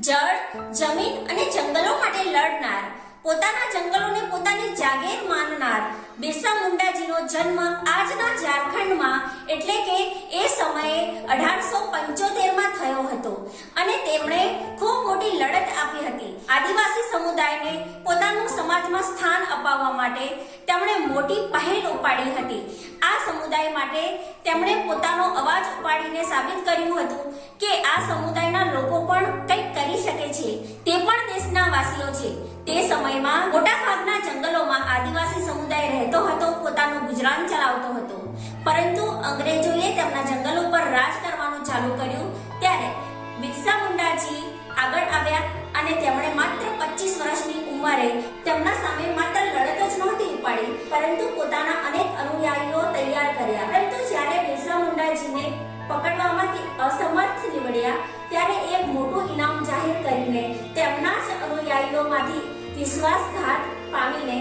જળ, જમીન અને જંગલો માટે લડનાર, પોતાના જંગલોને પોતાની જાગીર માનનાર બિરસા મુંડાજીનો જન્મ આજના ઝારખંડમાં એટલે કે એ સમયે 1875માં થયો હતો અને તેમણે ખૂબ મોટી લડત આપી હતી. આદિવાસી સમુદાયને પોતાનું સમાજમાં સ્થાન અપાવવા માટે તેમણે મોટી પહેલ ઉપાડી હતી. આ સમુદાય માટે તેમણે પોતાનો અવાજ ઉપાડીને સાબિત કર્યું હતું કે આ સમુદાયના લોકો પણ કંઈક કરી શકે છે, તે પણ દેશના વાસીઓ છે. તે સમયમાં મોટાભાગના જંગલોમાં આદિવાસી સમુદાય રહેતો હતો, પોતાનું ગુજરાન ચલાવતો હતો. પરંતુ અંગ્રેજોએ તેમના જંગલો પર રાજ કરવાનું ચાલુ કર્યું ત્યારે બિરસા મુંડાજી આગળ આવ્યા અને તેમણે માત્ર 25 વર્ષની ઉંમરે તેમના સામે માત્ર લડત જ નહોતી ઉપાડી પરંતુ પોતાના અનેક અનુયાયીઓ તૈયાર કર્યા. પરંતુ જ્યારે બિરસા મુંડાજીને પકડવામાંથી અસમર્થ નીવડ્યા ત્યારે એક મોટું ઇનામ જાહેર કરીને તેમના જ અનુયાયીઓમાંથી વિશ્વાસઘાત પામીને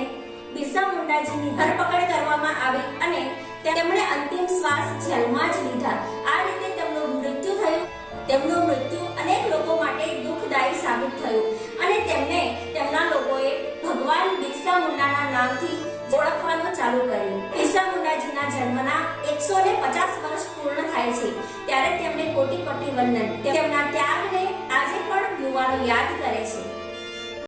બિરસા મુંડાજીની ધરપકડ કરવામાં આવી અને તેમણે અંતિમ શ્વાસ જેલમાં જ લીધા. આ રીતે તેમનું મૃત્યુ થયું. તેમનું મૃત્યુ અનેક લોકો માટે દુઃખદાયી સાબિત થયું અને તેમને તેમના લોકોએ ભગવાન બિરસા મુંડાના નામથી ઓળખવાનું ચાલુ કર્યું. બિરસા મુંડાજીના જન્મના 150 વર્ષ પૂર્ણ થાય છે ત્યારે તેમને કોટી કોટી વંદન. તેમના ત્યાગને આજે પણ યુવાનો યાદ કરે છે.